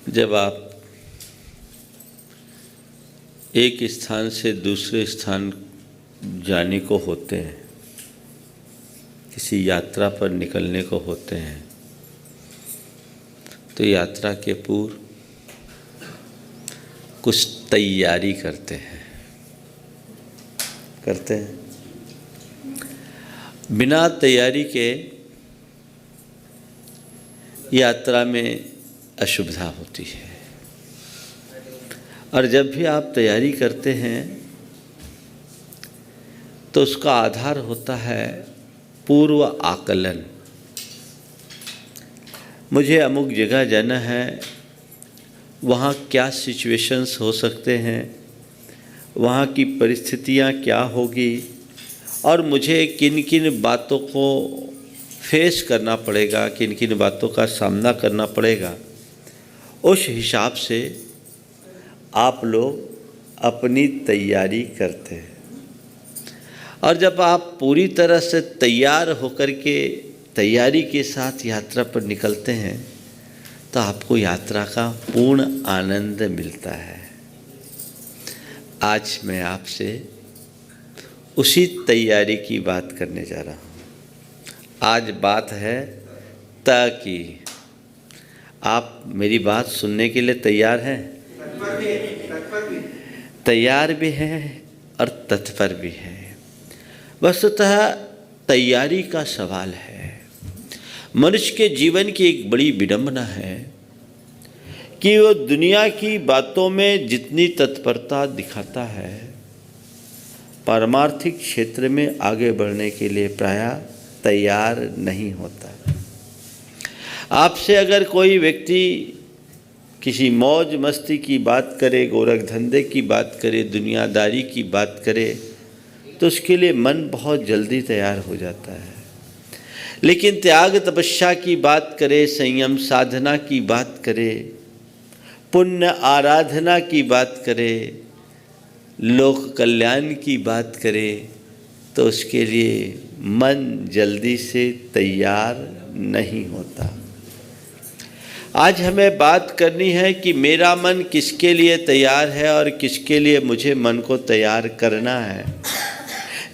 जब आप एक स्थान से दूसरे स्थान जाने को होते हैं, किसी यात्रा पर निकलने को होते हैं, तो यात्रा के पूर्व कुछ तैयारी करते हैं। बिना तैयारी के यात्रा में अशुभता होती है। और जब भी आप तैयारी करते हैं तो उसका आधार होता है पूर्व आकलन। मुझे अमुक जगह जाना है, वहाँ क्या सिचुएशंस हो सकते हैं, वहाँ की परिस्थितियाँ क्या होगी और मुझे किन किन बातों को फेस करना पड़ेगा, किन किन बातों का सामना करना पड़ेगा। उस हिसाब से आप लोग अपनी तैयारी करते हैं। और जब आप पूरी तरह से तैयार होकर के तैयारी के साथ यात्रा पर निकलते हैं तो आपको यात्रा का पूर्ण आनंद मिलता है। आज मैं आपसे उसी तैयारी की बात करने जा रहा हूँ। आज बात है त की। आप मेरी बात सुनने के लिए तैयार हैं? तैयार भी हैं और तत्पर भी हैं। वस्तुतः तैयारी का सवाल है। मनुष्य के जीवन की एक बड़ी विडंबना है कि वो दुनिया की बातों में जितनी तत्परता दिखाता है, पारमार्थिक क्षेत्र में आगे बढ़ने के लिए प्रायः तैयार नहीं होता। आपसे अगर कोई व्यक्ति किसी मौज मस्ती की बात करे, गोरख धंधे की बात करे, दुनियादारी की बात करे, तो उसके लिए मन बहुत जल्दी तैयार हो जाता है। लेकिन त्याग तपस्या की बात करे, संयम साधना की बात करे, पुण्य आराधना की बात करे, लोक कल्याण की बात करे, तो उसके लिए मन जल्दी से तैयार नहीं होता। आज हमें बात करनी है कि मेरा मन किसके लिए तैयार है और किसके लिए मुझे मन को तैयार करना है।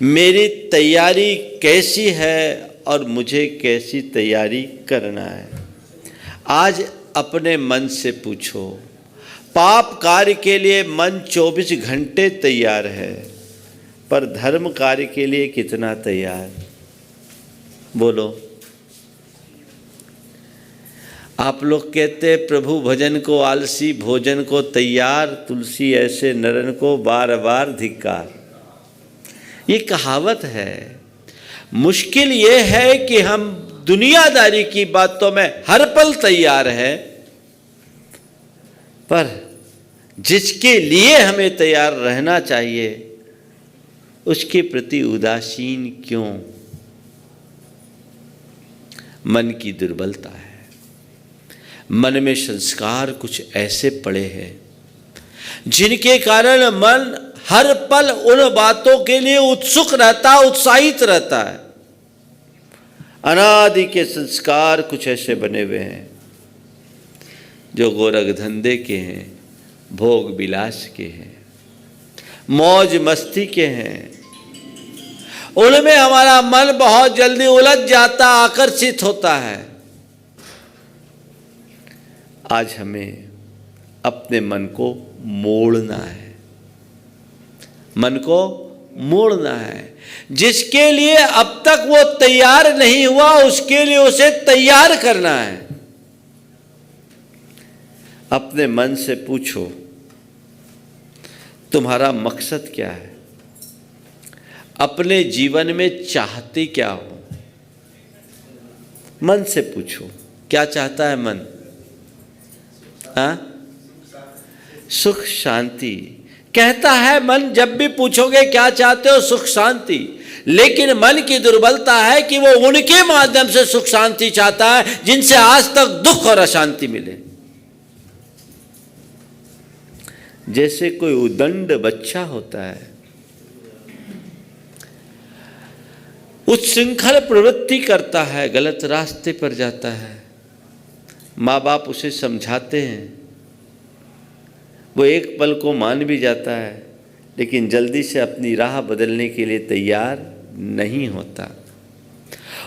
मेरी तैयारी कैसी है और मुझे कैसी तैयारी करना है। आज अपने मन से पूछो, पाप कार्य के लिए मन 24 घंटे तैयार है, पर धर्म कार्य के लिए कितना तैयार? बोलो। आप लोग कहते प्रभु भजन को आलसी, भोजन को तैयार, तुलसी ऐसे नरन को बार बार धिक्कार। ये कहावत है। मुश्किल ये है कि हम दुनियादारी की बातों में हर पल तैयार है, पर जिसके लिए हमें तैयार रहना चाहिए उसके प्रति उदासीन क्यों? मन की दुर्बलता है। मन में संस्कार कुछ ऐसे पड़े हैं जिनके कारण मन हर पल उन बातों के लिए उत्सुक रहता, उत्साहित रहता है। अनादि के संस्कार कुछ ऐसे बने हुए हैं जो गोरख धंधे के हैं, भोग विलास के हैं, मौज मस्ती के हैं। उनमें हमारा मन बहुत जल्दी उलझ जाता, आकर्षित होता है। आज हमें अपने मन को मोड़ना है। मन को मोड़ना है। जिसके लिए अब तक वो तैयार नहीं हुआ उसके लिए उसे तैयार करना है। अपने मन से पूछो, तुम्हारा मकसद क्या है? अपने जीवन में चाहते क्या हो? मन से पूछो, क्या चाहता है मन? सुख शांति कहता है मन। जब भी पूछोगे क्या चाहते हो? सुख शांति। लेकिन मन की दुर्बलता है कि वो उनके माध्यम से सुख शांति चाहता है जिनसे आज तक दुख और अशांति मिले। जैसे कोई उदंड बच्चा होता है, उच्छृंखल प्रवृत्ति करता है, गलत रास्ते पर जाता है। माँ बाप उसे समझाते हैं, वो एक पल को मान भी जाता है, लेकिन जल्दी से अपनी राह बदलने के लिए तैयार नहीं होता।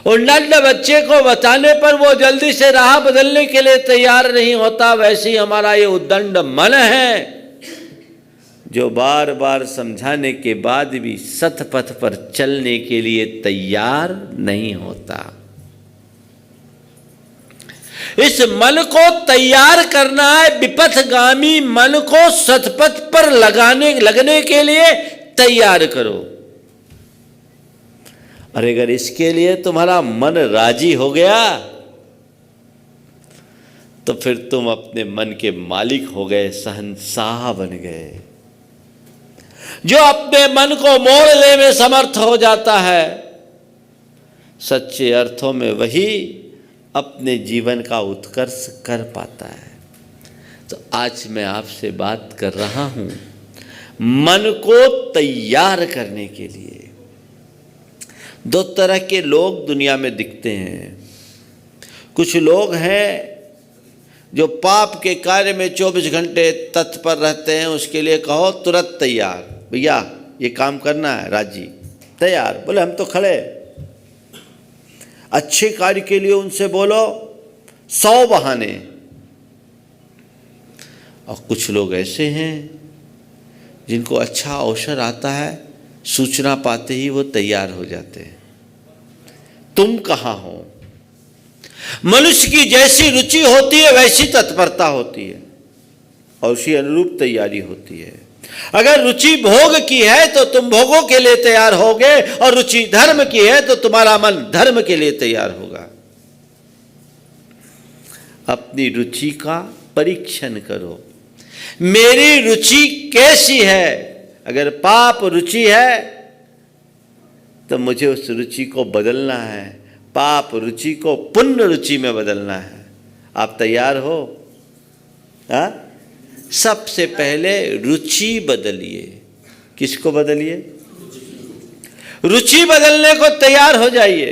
और नन्हे बच्चे को बताने पर वो जल्दी से राह बदलने के लिए तैयार नहीं होता। वैसे ही हमारा ये उद्दंड मन है जो बार बार समझाने के बाद भी सतपथ पर चलने के लिए तैयार नहीं होता। इस मन को तैयार करना है, विपथगामी मन को सतपथ पर लगने के लिए तैयार करो। और अगर इसके लिए तुम्हारा मन राजी हो गया तो फिर तुम अपने मन के मालिक हो गए, शहंशाह बन गए। जो अपने मन को मोड़ने में समर्थ हो जाता है, सच्चे अर्थों में वही अपने जीवन का उत्कर्ष कर पाता है। तो आज मैं आपसे बात कर रहा हूं मन को तैयार करने के लिए। दो तरह के लोग दुनिया में दिखते हैं। कुछ लोग हैं जो पाप के कार्य में 24 घंटे तत्पर रहते हैं, उसके लिए कहो तुरंत तैयार, भैया ये काम करना है, राजी, तैयार, बोले हम तो खड़े। अच्छे कार्य के लिए उनसे बोलो 100 बहाने। और कुछ लोग ऐसे हैं जिनको अच्छा अवसर आता है, सूचना पाते ही वो तैयार हो जाते हैं। तुम कहाँ हो? मनुष्य की जैसी रुचि होती है वैसी तत्परता होती है और उसी अनुरूप तैयारी होती है। अगर रुचि भोग की है तो तुम भोगों के लिए तैयार होगे, और रुचि धर्म की है तो तुम्हारा मन धर्म के लिए तैयार होगा। अपनी रुचि का परीक्षण करो, मेरी रुचि कैसी है। अगर पाप रुचि है तो मुझे उस रुचि को बदलना है, पाप रुचि को पुण्य रुचि में बदलना है। आप तैयार हो? हाँ? सबसे पहले रुचि बदलिए। किसको बदलिए? रुचि बदलने को तैयार हो जाइए।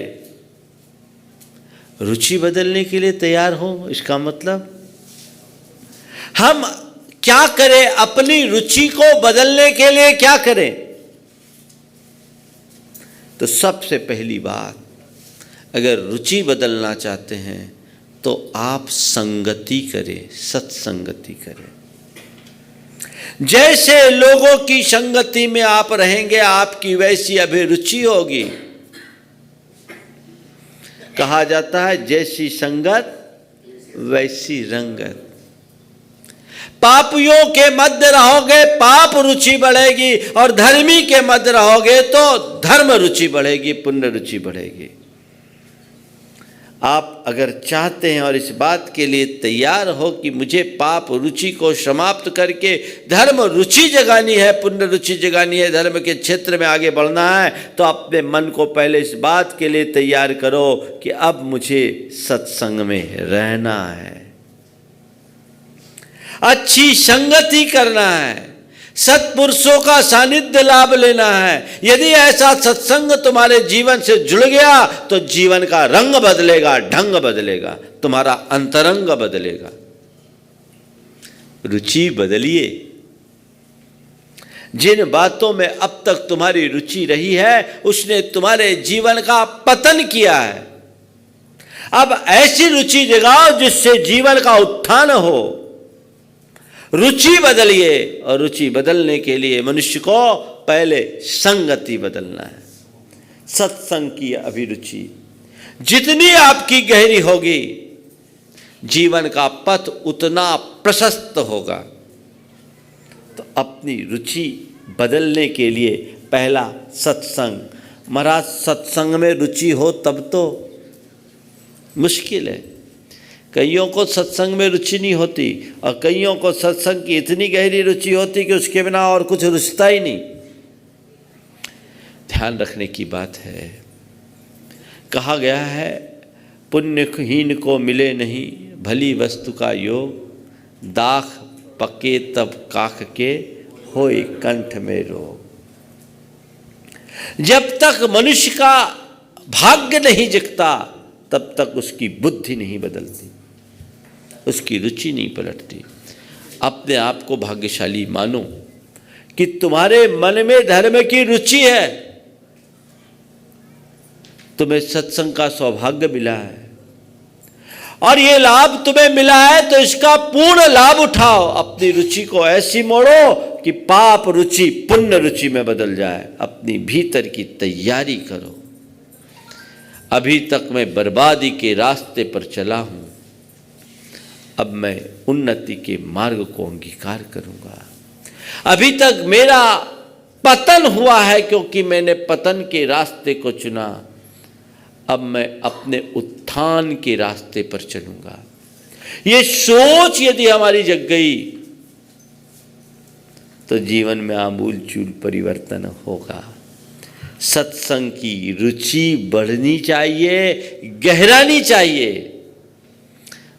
रुचि बदलने के लिए तैयार हो, इसका मतलब हम क्या करें? अपनी रुचि को बदलने के लिए क्या करें? तो सबसे पहली बात, अगर रुचि बदलना चाहते हैं तो आप संगति करें, सत्संगति करें। जैसे लोगों की संगति में आप रहेंगे, आपकी वैसी अभिरुचि होगी। कहा जाता है जैसी संगत वैसी रंगत। पापियों के मध्य रहोगे पाप रुचि बढ़ेगी, और धर्मी के मध्य रहोगे तो धर्म रुचि बढ़ेगी, पुण्य रुचि बढ़ेगी। आप अगर चाहते हैं और इस बात के लिए तैयार हो कि मुझे पाप रुचि को समाप्त करके धर्म रुचि जगानी है, पुण्य रुचि जगानी है, धर्म के क्षेत्र में आगे बढ़ना है, तो अपने मन को पहले इस बात के लिए तैयार करो कि अब मुझे सत्संग में रहना है, अच्छी संगति करना है, सत्पुरुषों का सानिध्य लाभ लेना है। यदि ऐसा सत्संग तुम्हारे जीवन से जुड़ गया तो जीवन का रंग बदलेगा, ढंग बदलेगा, तुम्हारा अंतरंग बदलेगा। रुचि बदलिए। जिन बातों में अब तक तुम्हारी रुचि रही है उसने तुम्हारे जीवन का पतन किया है। अब ऐसी रुचि जगाओ जिससे जीवन का उत्थान हो। रुचि बदलिए, और रुचि बदलने के लिए मनुष्य को पहले संगति बदलना है। सत्संग की अभिरुचि जितनी आपकी गहरी होगी, जीवन का पथ उतना प्रशस्त होगा। तो अपनी रुचि बदलने के लिए पहला सत्संग। महाराज सत्संग में रुचि हो तब तो मुश्किल है। कईयों को सत्संग में रुचि नहीं होती, और कईयों को सत्संग की इतनी गहरी रुचि होती कि उसके बिना और कुछ रुचता ही नहीं। ध्यान रखने की बात है। कहा गया है पुण्यहीन को मिले नहीं भली वस्तु का योग, दाख पके तब काख के होए कंठ में रोग। जब तक मनुष्य का भाग्य नहीं जगता तब तक उसकी बुद्धि नहीं बदलती, उसकी रुचि नहीं पलटती। अपने आप को भाग्यशाली मानो कि तुम्हारे मन में धर्म की रुचि है, तुम्हें सत्संग का सौभाग्य मिला है और ये लाभ तुम्हें मिला है तो इसका पूर्ण लाभ उठाओ। अपनी रुचि को ऐसी मोड़ो कि पाप रुचि पुण्य रुचि में बदल जाए। अपनी भीतर की तैयारी करो। अभी तक मैं बर्बादी के रास्ते पर चला हूं, अब मैं उन्नति के मार्ग को अंगीकार करूंगा। अभी तक मेरा पतन हुआ है क्योंकि मैंने पतन के रास्ते को चुना, अब मैं अपने उत्थान के रास्ते पर चलूंगा। ये सोच यदि हमारी जग गई तो जीवन में आमूल चूल परिवर्तन होगा। सत्संग की रुचि बढ़नी चाहिए, गहरानी चाहिए।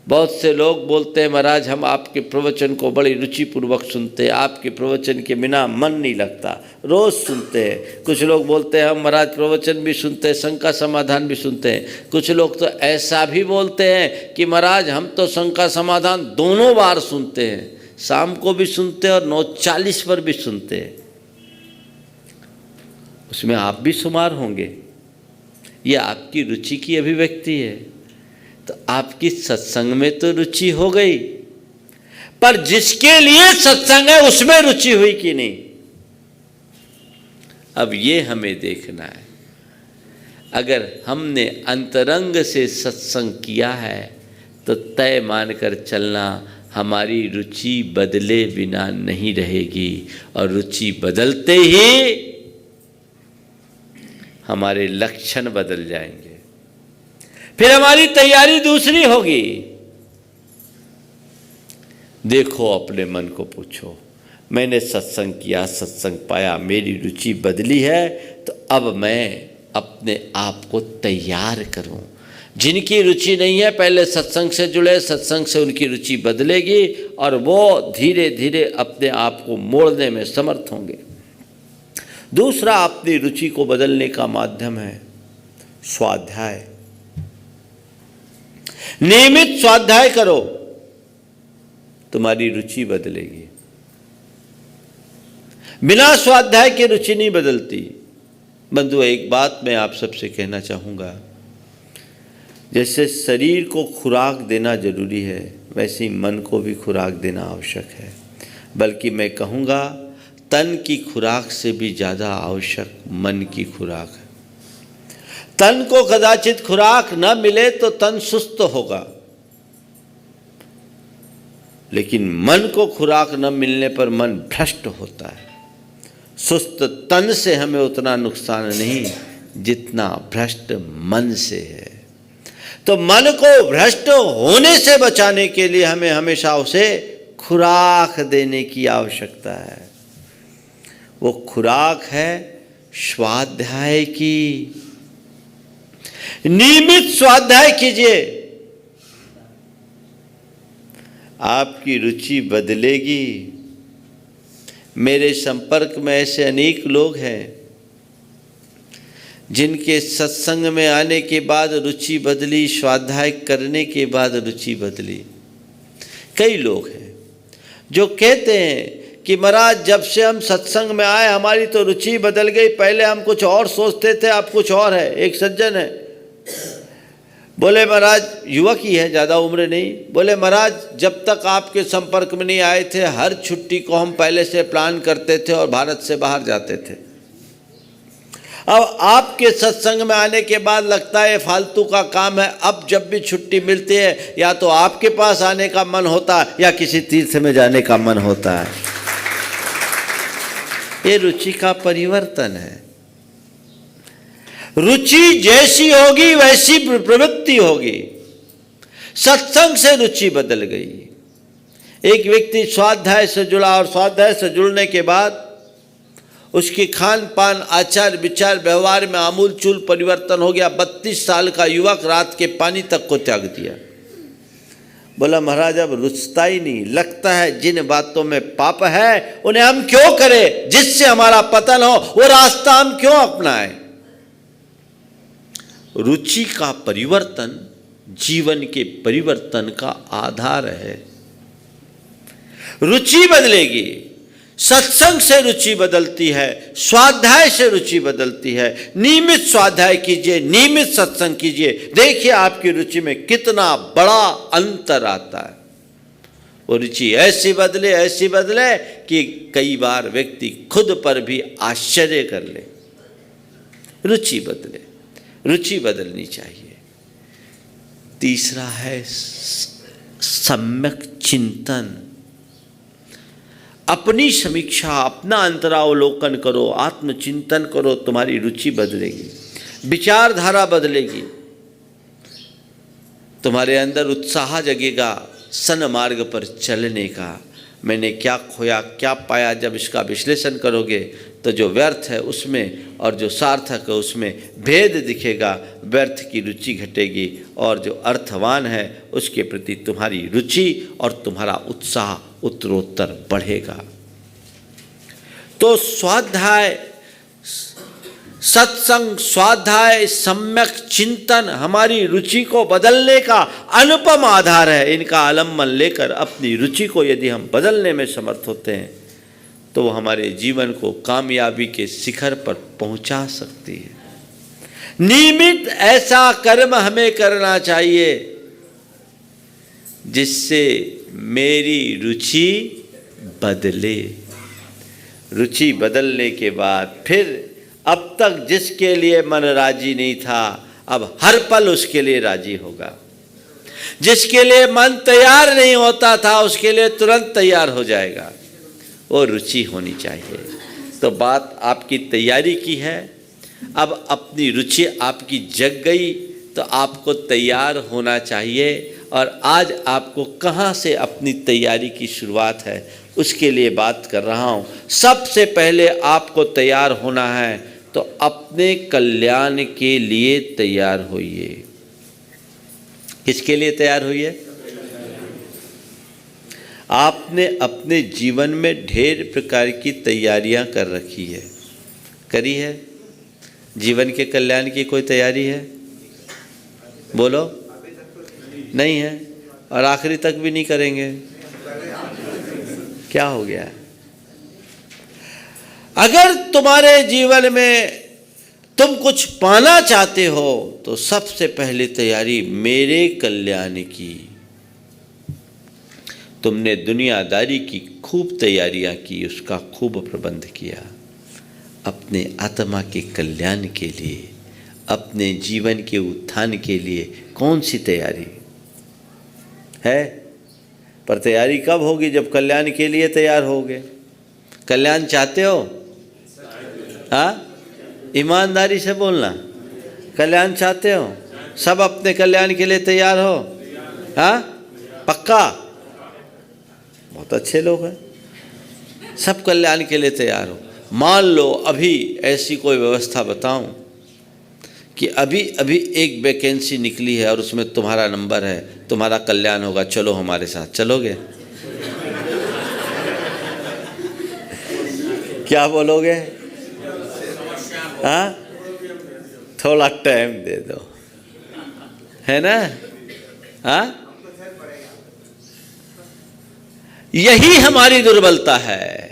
बहुत से लोग बोलते हैं महाराज हम आपके प्रवचन को बड़ी रुचिपूर्वक सुनते हैं, आपके प्रवचन के बिना मन नहीं लगता, रोज़ सुनते हैं। कुछ लोग बोलते हैं हम महाराज प्रवचन भी सुनते हैं, शंका समाधान भी सुनते हैं। कुछ लोग तो ऐसा भी बोलते हैं कि महाराज हम तो शंका समाधान दोनों बार सुनते हैं, शाम को भी सुनते हैं और 9:40 पर भी सुनते हैं। उसमें आप भी शुमार होंगे। ये आपकी रुचि की अभिव्यक्ति है। तो आपकी सत्संग में तो रुचि हो गई, पर जिसके लिए सत्संग है उसमें रुचि हुई कि नहीं, अब ये हमें देखना है। अगर हमने अंतरंग से सत्संग किया है तो तय मानकर चलना, हमारी रुचि बदले बिना नहीं रहेगी और रुचि बदलते ही हमारे लक्षण बदल जाएंगे। फिर हमारी तैयारी दूसरी होगी। देखो अपने मन को पूछो, मैंने सत्संग किया, सत्संग पाया, मेरी रुचि बदली है, तो अब मैं अपने आप को तैयार करूं। जिनकी रुचि नहीं है पहले सत्संग से जुड़े, सत्संग से उनकी रुचि बदलेगी और वो धीरे धीरे अपने आप को मोड़ने में समर्थ होंगे। दूसरा अपनी रुचि को बदलने का माध्यम है स्वाध्याय। नियमित स्वाध्याय करो, तुम्हारी रुचि बदलेगी। बिना स्वाध्याय के रुचि नहीं बदलती। बंधु एक बात मैं आप सबसे कहना चाहूँगा, जैसे शरीर को खुराक देना जरूरी है वैसे ही मन को भी खुराक देना आवश्यक है। बल्कि मैं कहूँगा तन की खुराक से भी ज़्यादा आवश्यक मन की खुराक है। तन को कदाचित खुराक न मिले तो तन सुस्त होगा, लेकिन मन को खुराक न मिलने पर मन भ्रष्ट होता है। सुस्त तन से हमें उतना नुकसान नहीं जितना भ्रष्ट मन से है। तो मन को भ्रष्ट होने से बचाने के लिए हमें हमेशा उसे खुराक देने की आवश्यकता है। वो खुराक है स्वाध्याय की। नियमित स्वाध्याय कीजिए, आपकी रुचि बदलेगी। मेरे संपर्क में ऐसे अनेक लोग हैं जिनके सत्संग में आने के बाद रुचि बदली, स्वाध्याय करने के बाद रुचि बदली। कई लोग हैं जो कहते हैं कि महाराज जब से हम सत्संग में आए हमारी तो रुचि बदल गई, पहले हम कुछ और सोचते थे अब कुछ और है। एक सज्जन है, बोले महाराज, युवक ही है, ज़्यादा उम्र नहीं, बोले महाराज जब तक आपके संपर्क में नहीं आए थे हर छुट्टी को हम पहले से प्लान करते थे और भारत से बाहर जाते थे। अब आपके सत्संग में आने के बाद लगता है फालतू का काम है। अब जब भी छुट्टी मिलती है या तो आपके पास आने का मन होता है या किसी तीर्थ में जाने का मन होता है। ये रुचि का परिवर्तन है। रुचि जैसी होगी वैसी प्रवृत्ति होगी। सत्संग से रुचि बदल गई। एक व्यक्ति स्वाध्याय से जुड़ा और स्वाध्याय से जुड़ने के बाद उसके खान पान, आचार विचार, व्यवहार में आमूल चूल परिवर्तन हो गया। 32 साल का युवक रात के पानी तक को त्याग दिया। बोला महाराज अब रुचता ही नहीं, लगता है जिन बातों में पाप है उन्हें हम क्यों करें, जिससे हमारा पतन हो वो रास्ता हम क्यों अपनाएं। रुचि का परिवर्तन जीवन के परिवर्तन का आधार है। रुचि बदलेगी। सत्संग से रुचि बदलती है, स्वाध्याय से रुचि बदलती है। नियमित स्वाध्याय कीजिए, नियमित सत्संग कीजिए, देखिए आपकी रुचि में कितना बड़ा अंतर आता है। वो रुचि ऐसी बदले कि कई बार व्यक्ति खुद पर भी आश्चर्य कर ले। रुचि बदले, रुचि बदलनी चाहिए। तीसरा है सम्यक चिंतन। अपनी समीक्षा, अपना अंतरावलोकन करो, आत्मचिंतन करो, तुम्हारी रुचि बदलेगी, विचारधारा बदलेगी, तुम्हारे अंदर उत्साह जगेगा सन्मार्ग पर चलने का। मैंने क्या खोया क्या पाया, जब इसका विश्लेषण करोगे तो जो व्यर्थ है उसमें और जो सार्थक है उसमें भेद दिखेगा। व्यर्थ की रुचि घटेगी और जो अर्थवान है उसके प्रति तुम्हारी रुचि और तुम्हारा उत्साह उत्तरोत्तर बढ़ेगा। तो स्वाध्याय, सत्संग, स्वाध्याय, सम्यक चिंतन हमारी रुचि को बदलने का अनुपम आधार है। इनका अवलंबन लेकर अपनी रुचि को यदि हम बदलने में समर्थ होते हैं तो वो हमारे जीवन को कामयाबी के शिखर पर पहुंचा सकती है। नियमित ऐसा कर्म हमें करना चाहिए जिससे मेरी रुचि बदले। रुचि बदलने के बाद फिर अब तक जिसके लिए मन राजी नहीं था, अब हर पल उसके लिए राजी होगा। जिसके लिए मन तैयार नहीं होता था उसके लिए तुरंत तैयार हो जाएगा। वो रुचि होनी चाहिए। तो बात आपकी तैयारी की है। अब अपनी रुचि आपकी जग गई तो आपको तैयार होना चाहिए। और आज आपको कहाँ से अपनी तैयारी की शुरुआत है उसके लिए बात कर रहा हूँ। सबसे पहले आपको तैयार होना है तो अपने कल्याण के लिए तैयार होइए। किसके लिए तैयार होइए? आपने अपने जीवन में ढेर प्रकार की तैयारियां कर रखी है, करी है? जीवन के कल्याण की कोई तैयारी है? बोलो। नहीं है और आखिरी तक भी नहीं करेंगे। क्या हो गया? अगर तुम्हारे जीवन में तुम कुछ पाना चाहते हो तो सबसे पहले तैयारी मेरे कल्याण की। तुमने दुनियादारी की खूब तैयारियां की, उसका खूब प्रबंध किया। अपने आत्मा के कल्याण के लिए, अपने जीवन के उत्थान के लिए कौन सी तैयारी है? पर तैयारी कब होगी? जब कल्याण के लिए तैयार होगे। कल्याण चाहते हो? हाँ, ईमानदारी से बोलना। कल्याण चाहते हो? सब अपने कल्याण के लिए तैयार हो? हाँ, पक्का? बहुत अच्छे लोग हैं, सब कल्याण के लिए तैयार हो। मान लो अभी ऐसी कोई व्यवस्था बताऊं कि अभी अभी एक वैकेंसी निकली है और उसमें तुम्हारा नंबर है, तुम्हारा कल्याण होगा, चलो हमारे साथ, चलोगे? क्या बोलोगे? हाँ, थोड़ा टाइम दे दो, है ना? हाँ, यही हमारी दुर्बलता है।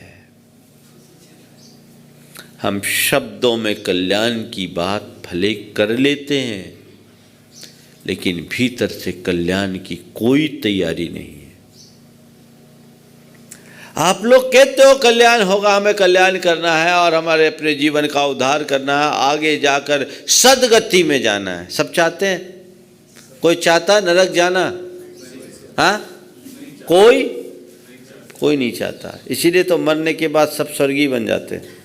हम शब्दों में कल्याण की बात भले कर लेते हैं लेकिन भीतर से कल्याण की कोई तैयारी नहीं है। आप लोग कहते हो कल्याण होगा, हमें कल्याण करना है और हमारे अपने जीवन का उद्धार करना है, आगे जाकर सदगति में जाना है। सब चाहते हैं? कोई चाहता है नरक जाना? हाँ, कोई नहीं चाहता। इसीलिए तो मरने के बाद सब स्वर्गीय बन जाते हैं।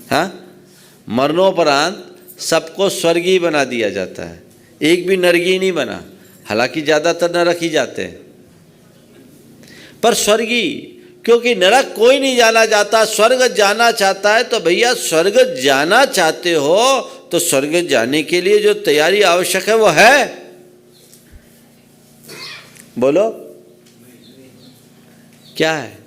हाँ, मरणोपरांत सबको स्वर्गीय बना दिया जाता है, एक भी नरकी नहीं बना। हालांकि ज़्यादातर नरक ही जाते हैं, पर स्वर्गीय, क्योंकि नरक कोई नहीं जाना चाहता, स्वर्ग जाना चाहता है। तो भैया स्वर्ग जाना चाहते हो तो स्वर्ग जाने के लिए जो तैयारी आवश्यक है वो है। बोलो, क्या है?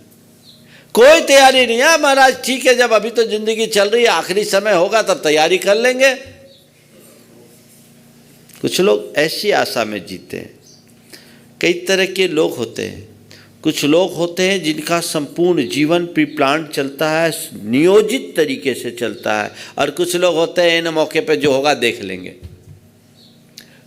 कोई तैयारी नहीं है महाराज। ठीक है, जब अभी तो जिंदगी चल रही है, आखिरी समय होगा तब तैयारी कर लेंगे। कुछ लोग ऐसी आशा में जीते हैं। कई तरह के लोग होते हैं, कुछ लोग होते हैं जिनका संपूर्ण जीवन प्री प्लान चलता है, नियोजित तरीके से चलता है, और कुछ लोग होते हैं इन मौके पे जो होगा देख लेंगे।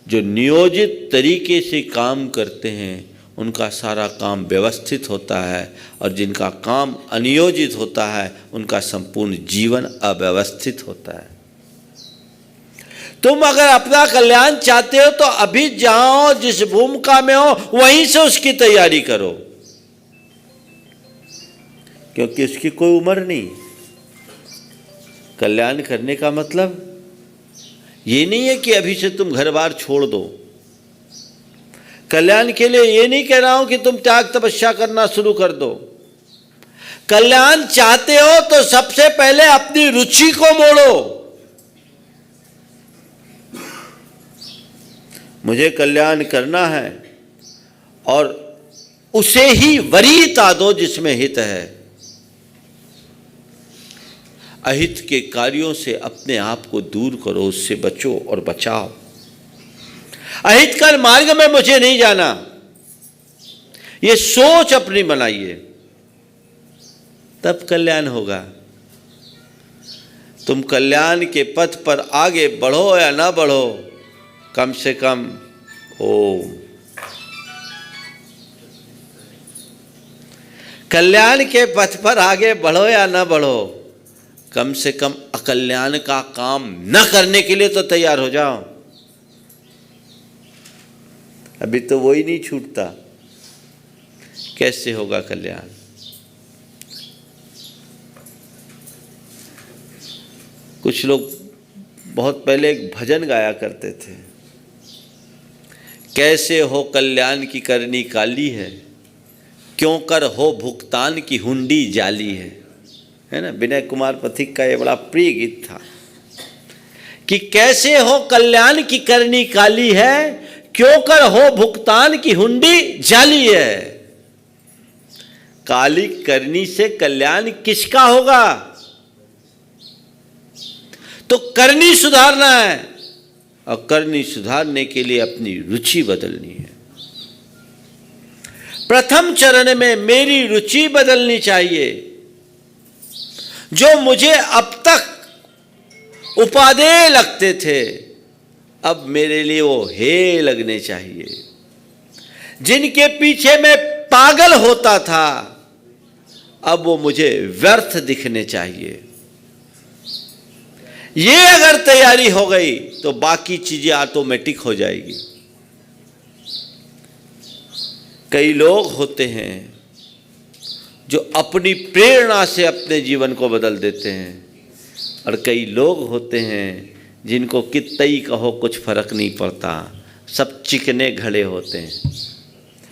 जो नियोजित तरीके से काम करते हैं उनका सारा काम व्यवस्थित होता है, और जिनका काम अनियोजित होता है उनका संपूर्ण जीवन अव्यवस्थित होता है। तुम अगर अपना कल्याण चाहते हो तो अभी जाओ, जिस भूमिका में हो वहीं से उसकी तैयारी करो, क्योंकि उसकी कोई उम्र नहीं। कल्याण करने का मतलब ये नहीं है कि अभी से तुम घर बार छोड़ दो। कल्याण के लिए ये नहीं कह रहा हूं कि तुम त्याग तपस्या करना शुरू कर दो। कल्याण चाहते हो तो सबसे पहले अपनी रुचि को मोड़ो। मुझे कल्याण करना है और उसे ही वरीयता दो जिसमें हित है। अहित के कार्यों से अपने आप को दूर करो, उससे बचो और बचाओ। अहित कर मार्ग में मुझे नहीं जाना, ये सोच अपनी बनाइए, तब कल्याण होगा। तुम कल्याण के पथ पर आगे बढ़ो या ना बढ़ो, कम से कम ओम। कल्याण के पथ पर आगे बढ़ो या ना बढ़ो, कम से कम अकल्याण का काम न करने के लिए तो तैयार हो जाओ। अभी तो वो ही नहीं छूटता, कैसे होगा कल्याण? कुछ लोग बहुत पहले एक भजन गाया करते थे, कैसे हो कल्याण की करनी काली है, क्यों कर हो भुगतान की हुंडी जाली है ना। विनय कुमार पथिक का ये बड़ा प्रिय गीत था कि कैसे हो कल्याण की करनी काली है, क्यों कर हो भुगतान की हुंडी जाली है। काली करनी से कल्याण किसका होगा? तो करनी सुधारना है, और करनी सुधारने के लिए अपनी रुचि बदलनी है। प्रथम चरण में मेरी रुचि बदलनी चाहिए। जो मुझे अब तक उपादेय लगते थे, अब मेरे लिए वो हे लगने चाहिए। जिनके पीछे मैं पागल होता था, अब वो मुझे व्यर्थ दिखने चाहिए। ये अगर तैयारी हो गई तो बाकी चीजें ऑटोमेटिक हो जाएगी। कई लोग होते हैं जो अपनी प्रेरणा से अपने जीवन को बदल देते हैं, और कई लोग होते हैं जिनको कितना ही कहो कुछ फर्क नहीं पड़ता, सब चिकने घड़े होते हैं,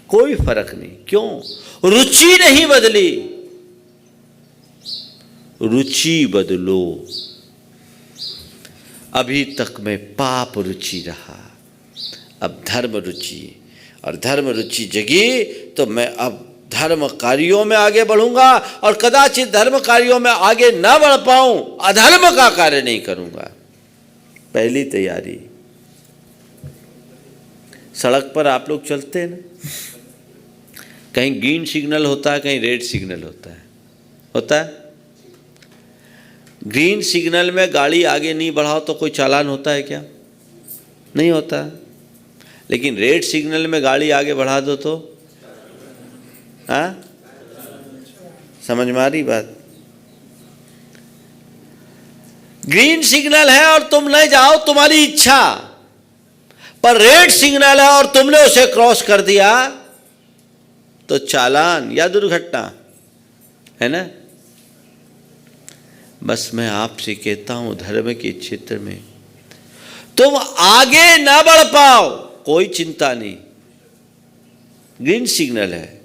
कोई फर्क नहीं। क्यों? रुचि नहीं बदली। रुचि बदलो। अभी तक मैं पाप रुचि रहा, अब धर्म रुचि, और धर्म रुचि जगी तो मैं अब धर्म कार्यों में आगे बढ़ूंगा, और कदाचित धर्म कार्यों में आगे ना बढ़ पाऊं, अधर्म का कार्य नहीं करूंगा। पहली तैयारी। सड़क पर आप लोग चलते हैं ना, कहीं ग्रीन सिग्नल होता है, कहीं रेड सिग्नल होता है। ग्रीन सिग्नल में गाड़ी आगे नहीं बढ़ाओ तो कोई चालान होता है क्या? नहीं होता। लेकिन रेड सिग्नल में गाड़ी आगे बढ़ा दो तो समझ में आ रही बात? ग्रीन सिग्नल है और तुम नहीं जाओ, तुम्हारी इच्छा, पर रेड सिग्नल है और तुमने उसे क्रॉस कर दिया तो चालान या दुर्घटना है ना। बस मैं आपसे कहता हूं, धर्म के क्षेत्र में तुम आगे ना बढ़ पाओ, कोई चिंता नहीं। ग्रीन सिग्नल है,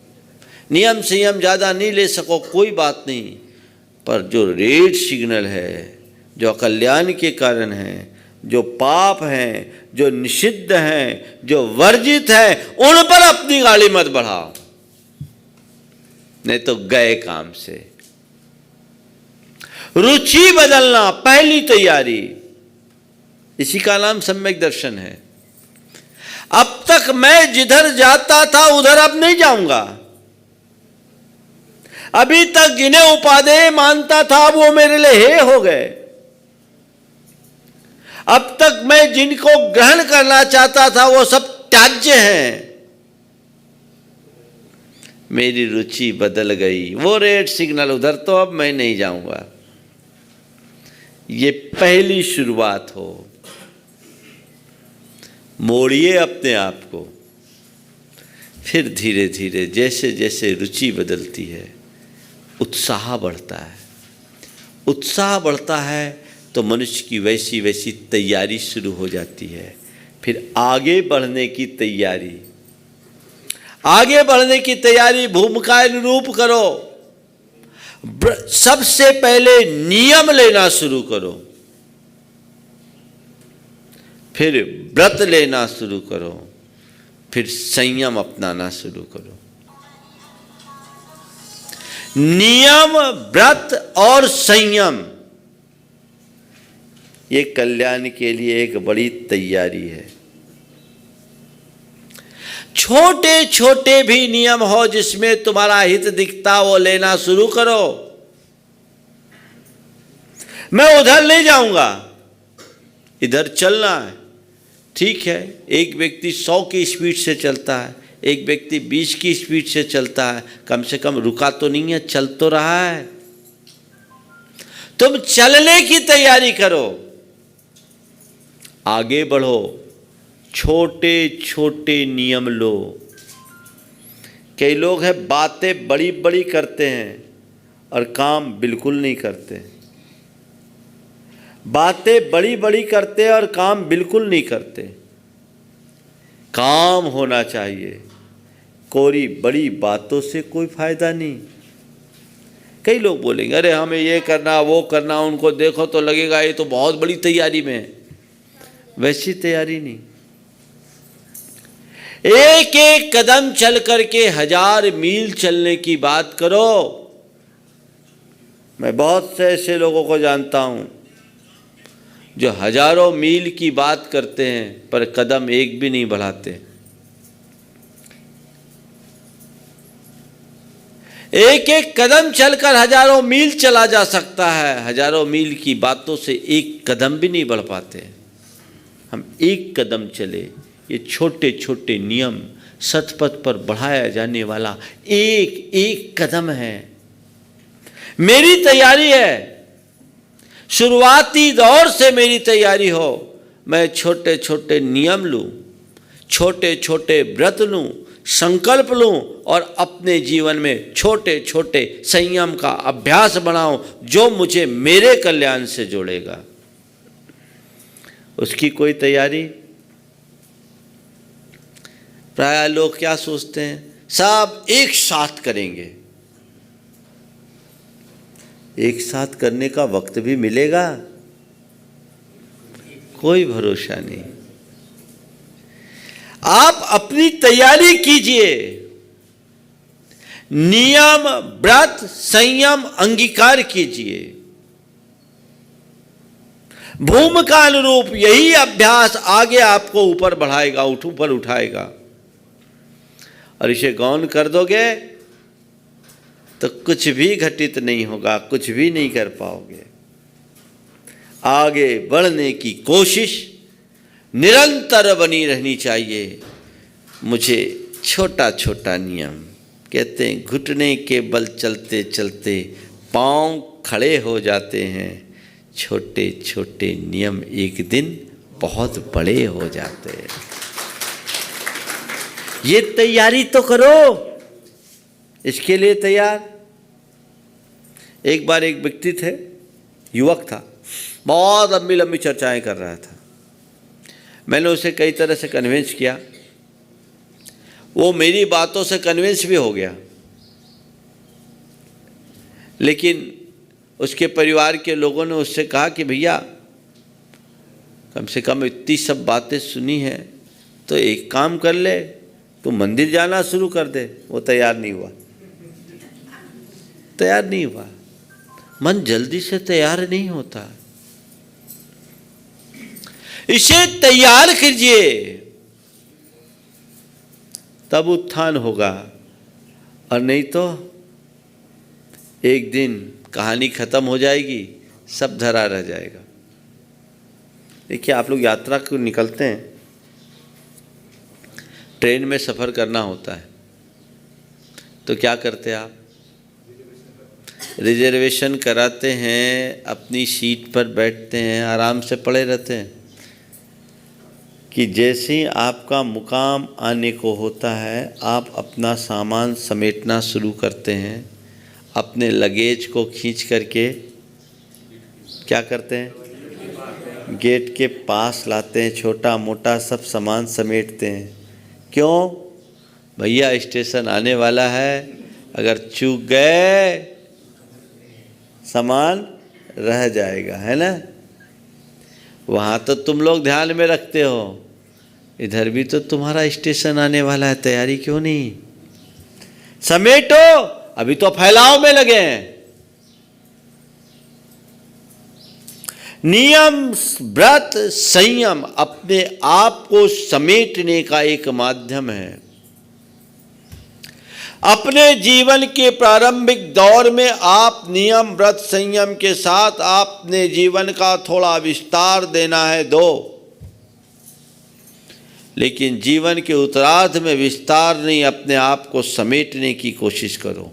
नियम संयम ज़्यादा नहीं ले सको, कोई बात नहीं, पर जो रेड सिग्नल है, जो कल्याण के कारण है, जो पाप हैं, जो निषिद्ध हैं, जो वर्जित हैं, उन पर अपनी गाड़ी मत बढ़ाओ, नहीं तो गए काम से। रुचि बदलना पहली तैयारी, इसी का नाम सम्यक दर्शन है। अब तक मैं जिधर जाता था उधर अब नहीं जाऊंगा, अभी तक जिन्हें उपादेय मानता था वो मेरे लिए हे हो गए। अब तक मैं जिनको ग्रहण करना चाहता था वो सब त्याज्य हैं। मेरी रुचि बदल गई, वो रेड सिग्नल उधर तो अब मैं नहीं जाऊंगा। ये पहली शुरुआत हो। मोड़िए अपने आप को, फिर धीरे धीरे जैसे जैसे रुचि बदलती है उत्साह बढ़ता है। उत्साह बढ़ता है तो मनुष्य की वैसी वैसी तैयारी शुरू हो जाती है। फिर आगे बढ़ने की तैयारी, आगे बढ़ने की तैयारी भूमिका अनुरूप करो। सबसे पहले नियम लेना शुरू करो, फिर व्रत लेना शुरू करो, फिर संयम अपनाना शुरू करो। नियम, व्रत और संयम ये कल्याण के लिए एक बड़ी तैयारी है। छोटे छोटे भी नियम हो जिसमें तुम्हारा हित दिखता वो लेना शुरू करो। मैं उधर नहीं जाऊंगा, इधर चलना है। ठीक है, एक व्यक्ति 100 की स्पीड से चलता है, एक व्यक्ति 20 की स्पीड से चलता है, कम से कम रुका तो नहीं है, चल तो रहा है। तुम चलने की तैयारी करो, आगे बढ़ो, छोटे छोटे नियम लो। कई लोग हैं बातें बड़ी बड़ी करते हैं और काम बिल्कुल नहीं करते। बातें बड़ी बड़ी करते हैं और काम बिल्कुल नहीं करते। काम होना चाहिए, कोरी बड़ी बातों से कोई फायदा नहीं। कई लोग बोलेंगे अरे हमें ये करना वो करना, उनको देखो तो लगेगा ये तो बहुत बड़ी तैयारी में है। वैसी तैयारी नहीं। एक एक कदम चल करके 1000 मील चलने की बात करो। मैं बहुत से ऐसे लोगों को जानता हूं जो हजारों मील की बात करते हैं पर कदम एक भी नहीं बढ़ाते। एक एक कदम चलकर हजारों मील चला जा सकता है, हजारों मील की बातों से एक कदम भी नहीं बढ़ पाते। हम एक कदम चले, ये छोटे छोटे नियम सतपथ पर बढ़ाया जाने वाला एक एक कदम है। मेरी तैयारी है, शुरुआती दौर से मेरी तैयारी हो, मैं छोटे छोटे नियम लूं, छोटे छोटे व्रत लूं, संकल्प लूं और अपने जीवन में छोटे छोटे संयम का अभ्यास बनाऊं जो मुझे मेरे कल्याण से जोड़ेगा। उसकी कोई तैयारी? प्राय लोग क्या सोचते हैं, सब एक साथ करेंगे। एक साथ करने का वक्त भी मिलेगा? कोई भरोसा नहीं। आप अपनी तैयारी कीजिए, नियम, व्रत, संयम अंगीकार कीजिए। भूमिका अनुरूप यही अभ्यास आगे आपको ऊपर बढ़ाएगा, ऊपर उठाएगा। और इसे गौण कर दोगे तो कुछ भी घटित नहीं होगा, कुछ भी नहीं कर पाओगे। आगे बढ़ने की कोशिश निरंतर बनी रहनी चाहिए। मुझे छोटा छोटा नियम, कहते हैं घुटने के बल चलते चलते पांव खड़े हो जाते हैं। छोटे छोटे नियम एक दिन बहुत बड़े हो जाते हैं। ये तैयारी तो करो, इसके लिए तैयार। एक बार एक व्यक्ति थे, युवक था, बहुत लंबी लंबी चर्चाएं कर रहा था। मैंने उसे कई तरह से कन्विंस किया, वो मेरी बातों से कन्विंस भी हो गया। लेकिन उसके परिवार के लोगों ने उससे कहा कि भैया कम से कम इतनी सब बातें सुनी हैं तो एक काम कर ले, तू मंदिर जाना शुरू कर दे। वो तैयार नहीं हुआ, तैयार नहीं हुआ। मन जल्दी से तैयार नहीं होता। इसे तैयार कीजिए, तब उत्थान होगा, और नहीं तो एक दिन कहानी ख़त्म हो जाएगी, सब धरा रह जाएगा। देखिए, आप लोग यात्रा को निकलते हैं, ट्रेन में सफ़र करना होता है, तो क्या करते हैं आप? रिजर्वेशन कराते हैं, अपनी सीट पर बैठते हैं, आराम से पड़े रहते हैं कि जैसे ही आपका मुकाम आने को होता है, आप अपना सामान समेटना शुरू करते हैं। अपने लगेज को खींच करके क्या करते हैं? गेट के पास लाते हैं, छोटा मोटा सब सामान समेटते हैं। क्यों? भैया स्टेशन आने वाला है, अगर चूक गए सामान रह जाएगा, है ना। वहाँ तो तुम लोग ध्यान में रखते हो, इधर भी तो तुम्हारा स्टेशन आने वाला है, तैयारी क्यों नहीं? समेटो, अभी तो फैलाव में लगे हैं। नियम, व्रत, संयम अपने आप को समेटने का एक माध्यम है। अपने जीवन के प्रारंभिक दौर में आप नियम, व्रत, संयम के साथ अपने जीवन का थोड़ा विस्तार देना है, दो। लेकिन जीवन के उत्तरार्ध में विस्तार नहीं, अपने आप को समेटने की कोशिश करो।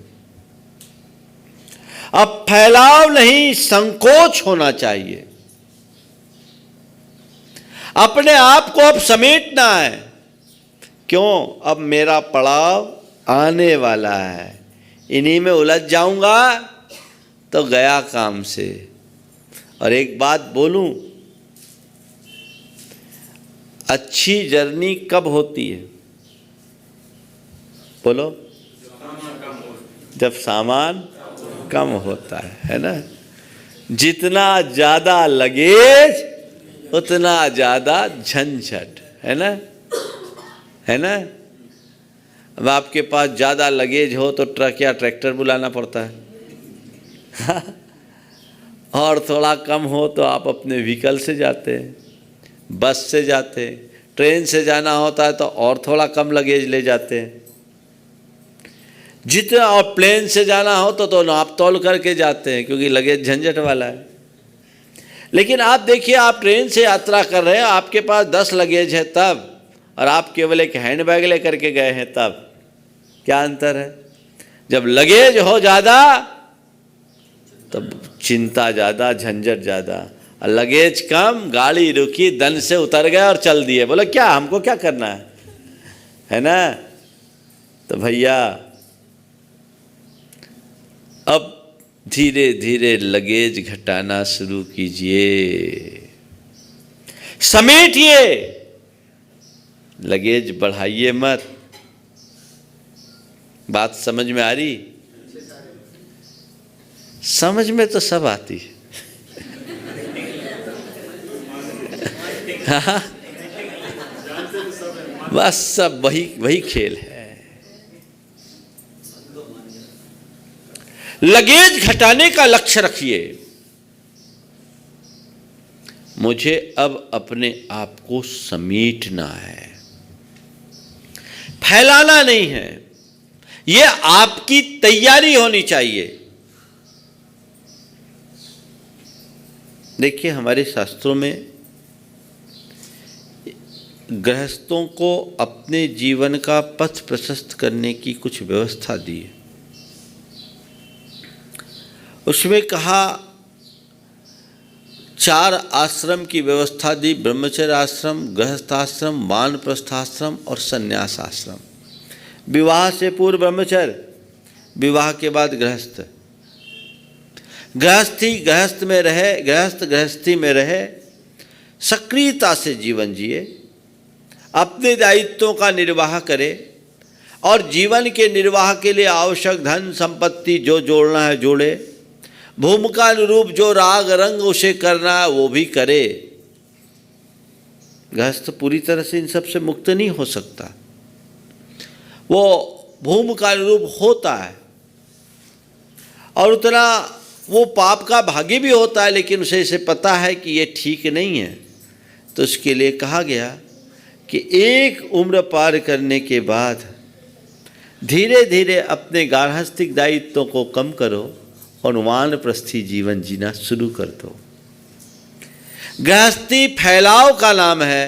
अब फैलाव नहीं, संकोच होना चाहिए। अपने आप को अब समेटना है। क्यों? अब मेरा पड़ाव आने वाला है, इन्हीं में उलझ जाऊंगा तो गया काम से। और एक बात बोलूं, अच्छी जर्नी कब होती है? बोलो। जब सामान कम होता है ना। जितना ज़्यादा लगेज उतना ज़्यादा झंझट, है ना, है ना। अब आपके पास ज़्यादा लगेज हो तो ट्रक या ट्रैक्टर बुलाना पड़ता है और थोड़ा कम हो तो आप अपने व्हीकल से जाते हैं, बस से जाते हैं। ट्रेन से जाना होता है तो और थोड़ा कम लगेज ले जाते हैं। जितना, और प्लेन से जाना हो तो नाप तोल करके जाते हैं, क्योंकि लगेज झंझट वाला है। लेकिन आप देखिए, आप ट्रेन से यात्रा कर रहे हैं, आपके पास 10 लगेज है तब, और आप केवल एक हैंडबैग लेकर के गए हैं तब, क्या अंतर है? जब लगेज हो ज़्यादा तब चिंता ज़्यादा, झंझट ज़्यादा, और लगेज कम, गाड़ी रुकी, दन से उतर गए और चल दिए। बोले क्या, हमको क्या करना है ना। तो भैया अब धीरे धीरे लगेज घटाना शुरू कीजिए, समेटिए, लगेज बढ़ाइए मत। बात समझ में आ रही? समझ में तो सब आती है हाँ, बस सब वही खेल है। लगेज घटाने का लक्ष्य रखिए। मुझे अब अपने आप को समेटना है, फैलाना नहीं है। यह आपकी तैयारी होनी चाहिए। देखिए, हमारे शास्त्रों में गृहस्थों को अपने जीवन का पथ प्रशस्त करने की कुछ व्यवस्था दी है। उसमें कहा 4 आश्रम की व्यवस्था दी: ब्रह्मचर्य आश्रम, गृहस्थाश्रम, वानप्रस्थाश्रम और संन्यास आश्रम। विवाह से पूर्व ब्रह्मचर्य, विवाह के बाद गृहस्थ, गृहस्थ गृहस्थी में रहे, सक्रियता से जीवन जिए, अपने दायित्वों का निर्वाह करे और जीवन के निर्वाह के लिए आवश्यक धन संपत्ति जो जोड़ना है जोड़े, भूमिका अनुरूप जो राग रंग उसे करना है वो भी करे। गृहस्थ पूरी तरह से इन सब से मुक्त नहीं हो सकता, वो भूमिका अनुरूप होता है और उतना वो पाप का भागी भी होता है, लेकिन उसे इसे पता है कि ये ठीक नहीं है। तो उसके लिए कहा गया कि एक उम्र पार करने के बाद धीरे धीरे अपने गार्हस्थ्यिक दायित्वों को कम करो और वानप्रस्थी जीवन जीना शुरू कर दो। गृहस्थी फैलाव का नाम है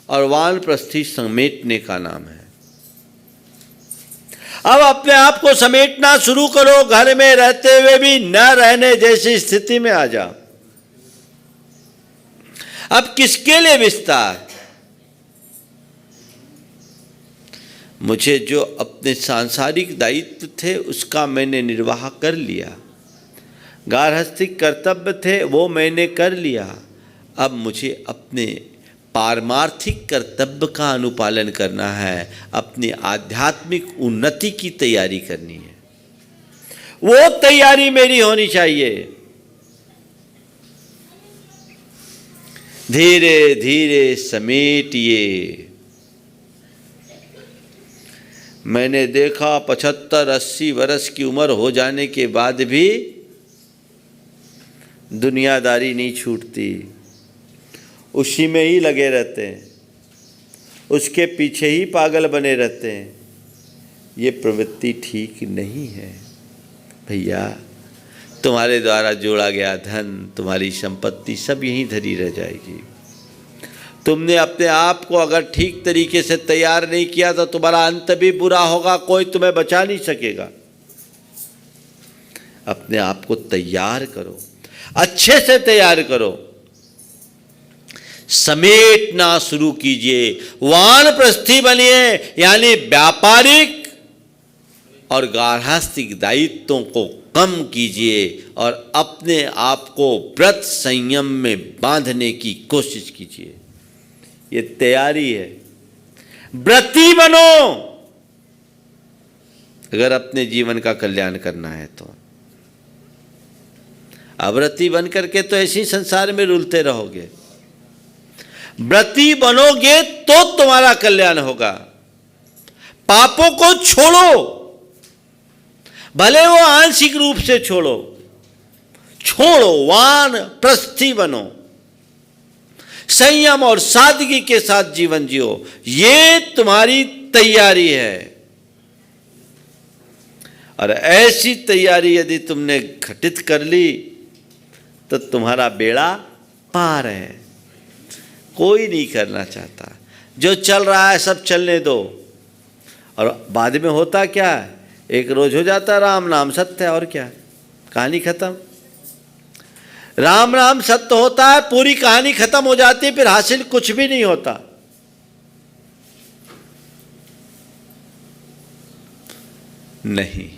और वानप्रस्थी समेटने का नाम है। अब अपने आप को समेटना शुरू करो, घर में रहते हुए भी न रहने जैसी स्थिति में आ जाओ। अब किसके लिए विस्तार? मुझे जो अपने सांसारिक दायित्व थे उसका मैंने निर्वाह कर लिया, गार्हस्थ्यिक कर्तव्य थे वो मैंने कर लिया। अब मुझे अपने पारमार्थिक कर्तव्य का अनुपालन करना है, अपनी आध्यात्मिक उन्नति की तैयारी करनी है। वो तैयारी मेरी होनी चाहिए। धीरे धीरे समेटिए। मैंने देखा 75-80 वर्ष की उम्र हो जाने के बाद भी दुनियादारी नहीं छूटती, उसी में ही लगे रहते हैं, उसके पीछे ही पागल बने रहते हैं। ये प्रवृत्ति ठीक नहीं है भैया। तुम्हारे द्वारा जोड़ा गया धन, तुम्हारी संपत्ति सब यहीं धरी रह जाएगी। तुमने अपने आप को अगर ठीक तरीके से तैयार नहीं किया तो तुम्हारा अंत भी बुरा होगा, कोई तुम्हें बचा नहीं सकेगा। अपने आप को तैयार करो, अच्छे से तैयार करो, समेटना शुरू कीजिए, वानप्रस्थी बनिए, यानी व्यापारिक और गार्हस्थ्यिक दायित्वों को कम कीजिए और अपने आप को व्रत संयम में बांधने की कोशिश कीजिए। ये तैयारी है। व्रती बनो अगर अपने जीवन का कल्याण करना है तो। अव्रती बन करके तो ऐसे ही संसार में रुलते रहोगे। व्रती बनोगे तो तुम्हारा कल्याण होगा। पापों को छोड़ो, भले वो आंशिक रूप से छोड़ो, वानप्रस्थी बनो। संयम और सादगी के साथ जीवन जियो, ये तुम्हारी तैयारी है। और ऐसी तैयारी यदि तुमने घटित कर ली तो तुम्हारा बेड़ा पार है। कोई नहीं करना चाहता। जो चल रहा है सब चलने दो। और बाद में होता क्या है, एक रोज हो जाता राम नाम सत्य है, और क्या, कहानी खत्म। राम नाम सत्य होता है, पूरी कहानी खत्म हो जाती है, फिर हासिल कुछ भी नहीं होता। नहीं,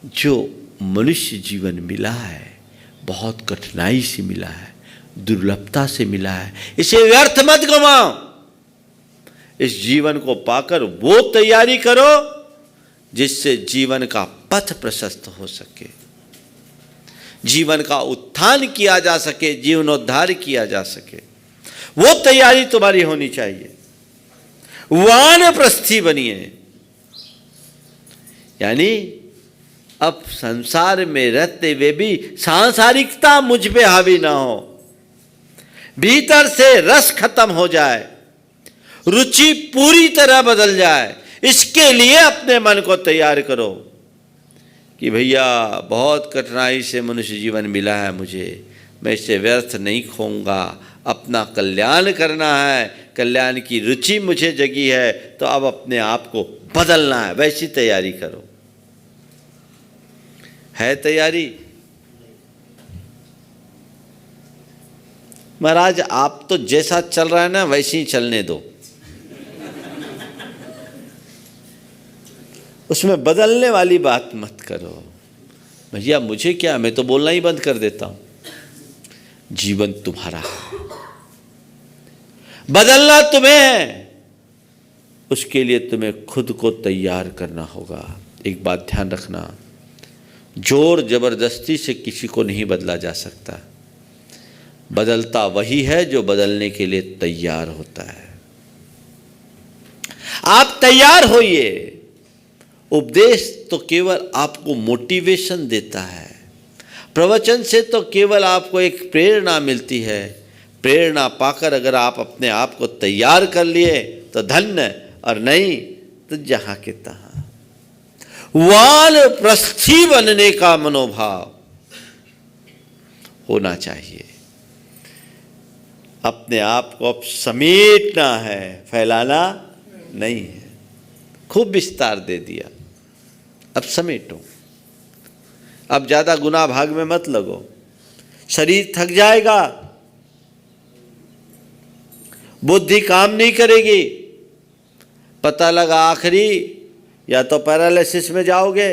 जो मनुष्य जीवन मिला है बहुत कठिनाई से मिला है, दुर्लभता से मिला है, इसे व्यर्थ मत गवाओ। इस जीवन को पाकर वो तैयारी करो जिससे जीवन का पथ प्रशस्त हो सके, जीवन का उत्थान किया जा सके, जीवनोद्धार किया जा सके। वो तैयारी तुम्हारी होनी चाहिए। वानप्रस्थी बनिए, यानी अब संसार में रहते हुए भी सांसारिकता मुझ पे हावी ना हो, भीतर से रस खत्म हो जाए, रुचि पूरी तरह बदल जाए। इसके लिए अपने मन को तैयार करो कि भैया बहुत कठिनाई से मनुष्य जीवन मिला है मुझे, मैं इसे व्यर्थ नहीं खोऊंगा, अपना कल्याण करना है, कल्याण की रुचि मुझे जगी है, तो अब अपने आप को बदलना है। वैसी तैयारी करो। है तैयारी? महाराज आप तो जैसा चल रहा है ना वैसे ही चलने दो, उसमें बदलने वाली बात मत करो। भैया मुझे क्या, मैं तो बोलना ही बंद कर देता हूं। जीवन तुम्हारा है, बदलना तुम्हें है, उसके लिए तुम्हें खुद को तैयार करना होगा। एक बात ध्यान रखना, जोर जबरदस्ती से किसी को नहीं बदला जा सकता। बदलता वही है जो बदलने के लिए तैयार होता है। आप तैयार होइए। उपदेश तो केवल आपको मोटिवेशन देता है, प्रवचन से तो केवल आपको एक प्रेरणा मिलती है। प्रेरणा पाकर अगर आप अपने आप को तैयार कर लिए तो धन्य, और नहीं तो जहां के तहां। वानप्रस्थी बनने का मनोभाव, होना चाहिए। अपने आप को अब समेटना है, फैलाना नहीं है। खूब विस्तार दे दिया, अब समेटो। अब ज़्यादा गुनाह भाग में मत लगो, शरीर थक जाएगा, बुद्धि काम नहीं करेगी, पता लगा आखिरी या तो पैरालिसिस में जाओगे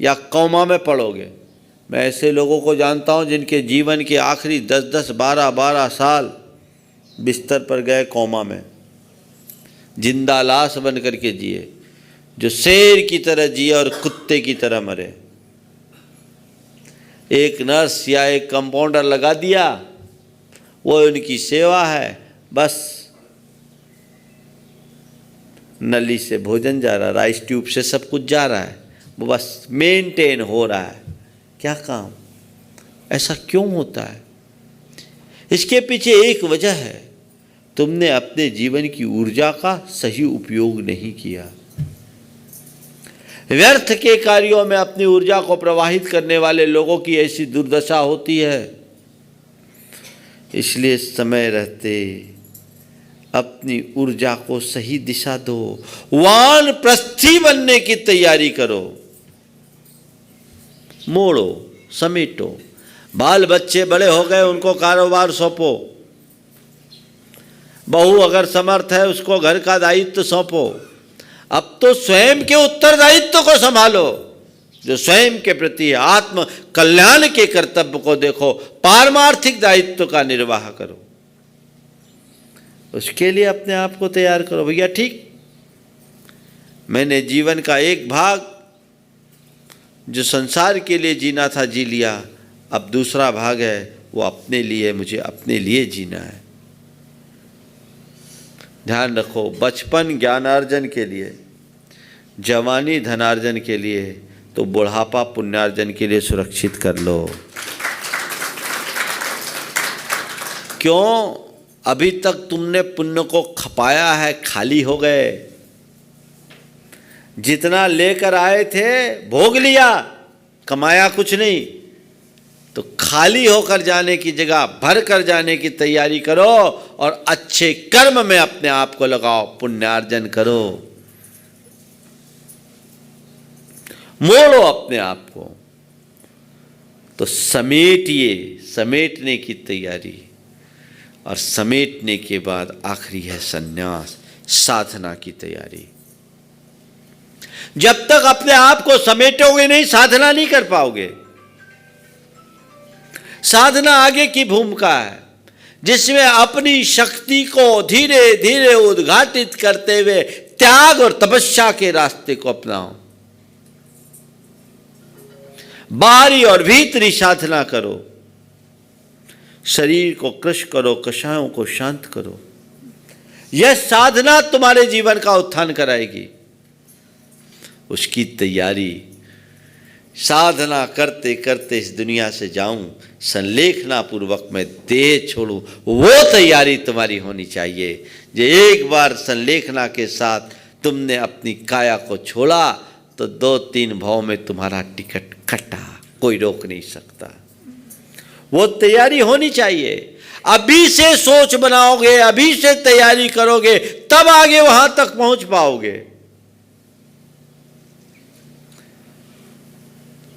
या कोमा में पड़ोगे। मैं ऐसे लोगों को जानता हूं जिनके जीवन के आखिरी 10-10, 12-12 साल बिस्तर पर गए कोमा में, जिंदा लाश बन करके जिए, जो शेर की तरह जिए और कुत्ते की तरह मरे। एक नर्स या एक कंपाउंडर लगा दिया, वो उनकी सेवा है, बस नली से भोजन जा रहा है, राइस ट्यूब से सब कुछ जा रहा है, वो बस मेंटेन हो रहा है। क्या काम? ऐसा क्यों होता है? इसके पीछे एक वजह है, तुमने अपने जीवन की ऊर्जा का सही उपयोग नहीं किया। व्यर्थ के कार्यों में अपनी ऊर्जा को प्रवाहित करने वाले लोगों की ऐसी दुर्दशा होती है। इसलिए समय रहते अपनी ऊर्जा को सही दिशा दो, वानप्रस्थी बनने की तैयारी करो, मोड़ो, समेटो। बाल बच्चे बड़े हो गए, उनको कारोबार सौंपो। बहू अगर समर्थ है, उसको घर का दायित्व सौंपो। अब तो स्वयं के उत्तरदायित्व को संभालो, जो स्वयं के प्रति आत्म कल्याण के कर्तव्य को देखो, पारमार्थिक दायित्व का निर्वाह करो। उसके लिए अपने आप को तैयार करो। भैया ठीक, मैंने जीवन का एक भाग जो संसार के लिए जीना था जी लिया, अब दूसरा भाग है वो अपने लिए, मुझे अपने लिए जीना है। ध्यान रखो, बचपन ज्ञानार्जन के लिए, जवानी धनार्जन के लिए, तो बुढ़ापा पुण्यार्जन के लिए सुरक्षित कर लो। क्यों? अभी तक तुमने पुण्य को खपाया है, खाली हो गए। जितना लेकर आए थे भोग लिया, कमाया कुछ नहीं। तो खाली होकर जाने की जगह भर कर जाने की तैयारी करो और अच्छे कर्म में अपने आप को लगाओ, पुण्यार्जन करो, मोड़ो अपने आप को। तो समेटिए, समेटने की तैयारी, और समेटने के बाद आखिरी है सन्यास, साधना की तैयारी। जब तक अपने आप को समेटोगे नहीं, साधना नहीं कर पाओगे। साधना आगे की भूमिका है, जिसमें अपनी शक्ति को धीरे धीरे उद्घाटित करते हुए त्याग और तपस्या के रास्ते को अपनाओ। बाहरी और भीतरी साधना करो, शरीर को कृश करो, कषायों को शांत करो। यह साधना तुम्हारे जीवन का उत्थान कराएगी। उसकी तैयारी, साधना करते करते इस दुनिया से जाऊं, संलेखना पूर्वक मैं देह छोड़ूं, वो तैयारी तुम्हारी होनी चाहिए। जो एक बार संलेखना के साथ तुमने अपनी काया को छोड़ा, तो 2-3 भाव में तुम्हारा टिकट कटा, कोई रोक नहीं सकता। वो तैयारी होनी चाहिए। अभी से सोच बनाओगे, अभी से तैयारी करोगे, तब आगे वहां तक पहुंच पाओगे।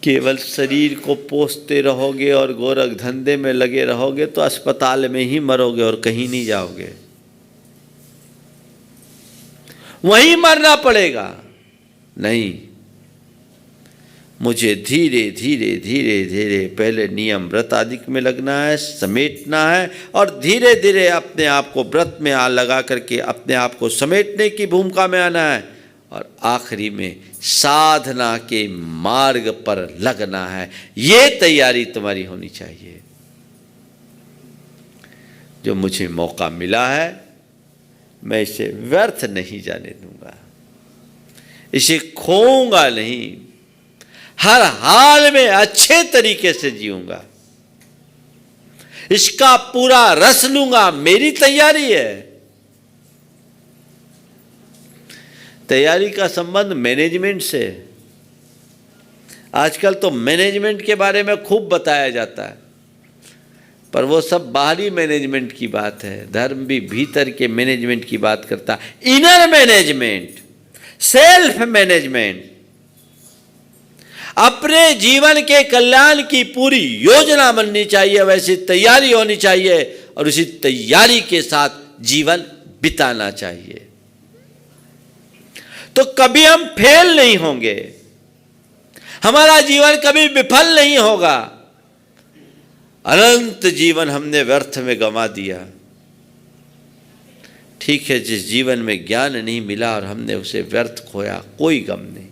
केवल शरीर को पोसते रहोगे और गोरख धंधे में लगे रहोगे तो अस्पताल में ही मरोगे और कहीं नहीं जाओगे, वहीं मरना पड़ेगा। नहीं, मुझे धीरे धीरे धीरे धीरे पहले नियम व्रत आदि में लगना है, समेटना है, और धीरे धीरे अपने आप को व्रत में लगा करके अपने आप को समेटने की भूमिका में आना है, और आखिरी में साधना के मार्ग पर लगना है। ये तैयारी तुम्हारी होनी चाहिए। जो मुझे मौका मिला है, मैं इसे व्यर्थ नहीं जाने दूंगा, इसे खोऊंगा नहीं, हर हाल में अच्छे तरीके से जीऊंगा, इसका पूरा रस लूंगा। मेरी तैयारी है। तैयारी का संबंध मैनेजमेंट से। आजकल तो मैनेजमेंट के बारे में खूब बताया जाता है। पर वो सब बाहरी मैनेजमेंट की बात है। धर्म भी भीतर के मैनेजमेंट की बात करता है, इनर मैनेजमेंट, सेल्फ मैनेजमेंट। अपने जीवन के कल्याण की पूरी योजना बननी चाहिए, वैसी तैयारी होनी चाहिए और उसी तैयारी के साथ जीवन बिताना चाहिए, तो कभी हम फेल नहीं होंगे, हमारा जीवन कभी विफल नहीं होगा। अनंत जीवन हमने व्यर्थ में गंवा दिया। ठीक है, जिस जीवन में ज्ञान नहीं मिला और हमने उसे व्यर्थ खोया, कोई गम नहीं,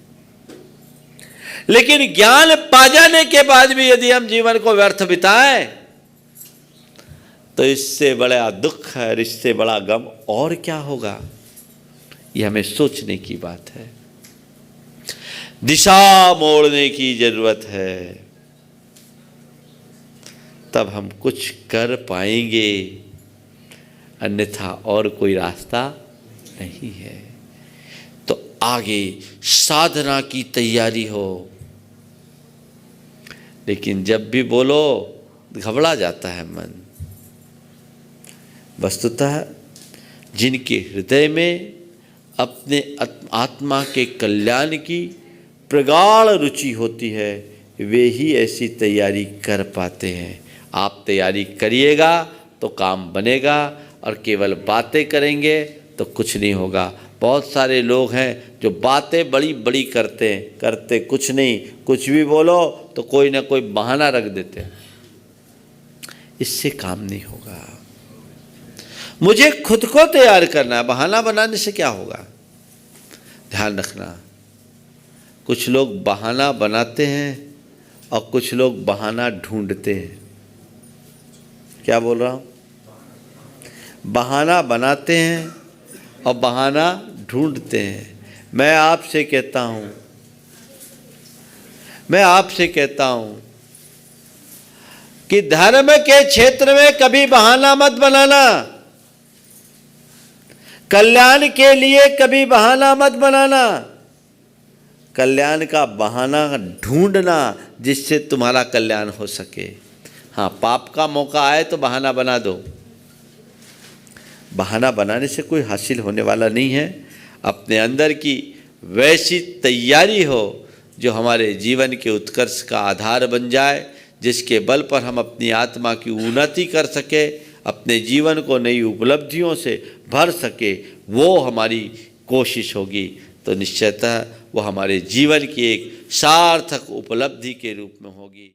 लेकिन ज्ञान पा जाने के बाद भी यदि हम जीवन को व्यर्थ बिताएं तो इससे बड़ा दुख है, इससे बड़ा गम और क्या होगा। यह हमें सोचने की बात है, दिशा मोड़ने की जरूरत है, तब हम कुछ कर पाएंगे, अन्यथा और कोई रास्ता नहीं है। तो आगे साधना की तैयारी हो, लेकिन जब भी बोलो घबरा जाता है मन। वस्तुतः जिनके हृदय में अपने आत्मा के कल्याण की प्रगाढ़ रुचि होती है, वे ही ऐसी तैयारी कर पाते हैं। आप तैयारी करिएगा तो काम बनेगा, और केवल बातें करेंगे तो कुछ नहीं होगा। बहुत सारे लोग हैं जो बातें बड़ी बड़ी करते कुछ नहीं, कुछ भी बोलो तो कोई ना कोई बहाना रख देते हैं, इससे काम नहीं होगा। मुझे खुद को तैयार करना है, बहाना बनाने से क्या होगा। ध्यान रखना, कुछ लोग बहाना बनाते हैं और कुछ लोग बहाना ढूंढते हैं। क्या बोल रहा हूँ? बहाना बनाते हैं और बहाना ढूंढते हैं। मैं आपसे कहता हूँ कि धर्म के क्षेत्र में कभी बहाना मत बनाना, कल्याण के लिए कभी बहाना मत बनाना। कल्याण का बहाना ढूंढना जिससे तुम्हारा कल्याण हो सके। हाँ, पाप का मौका आए तो बहाना बना दो, बहाना बनाने से कोई हासिल होने वाला नहीं है। अपने अंदर की वैसी तैयारी हो जो हमारे जीवन के उत्कर्ष का आधार बन जाए, जिसके बल पर हम अपनी आत्मा की उन्नति कर सके, अपने जीवन को नई उपलब्धियों से भर सके, वो हमारी कोशिश होगी। तो निश्चयतः वो हमारे जीवन की एक सार्थक उपलब्धि के रूप में होगी।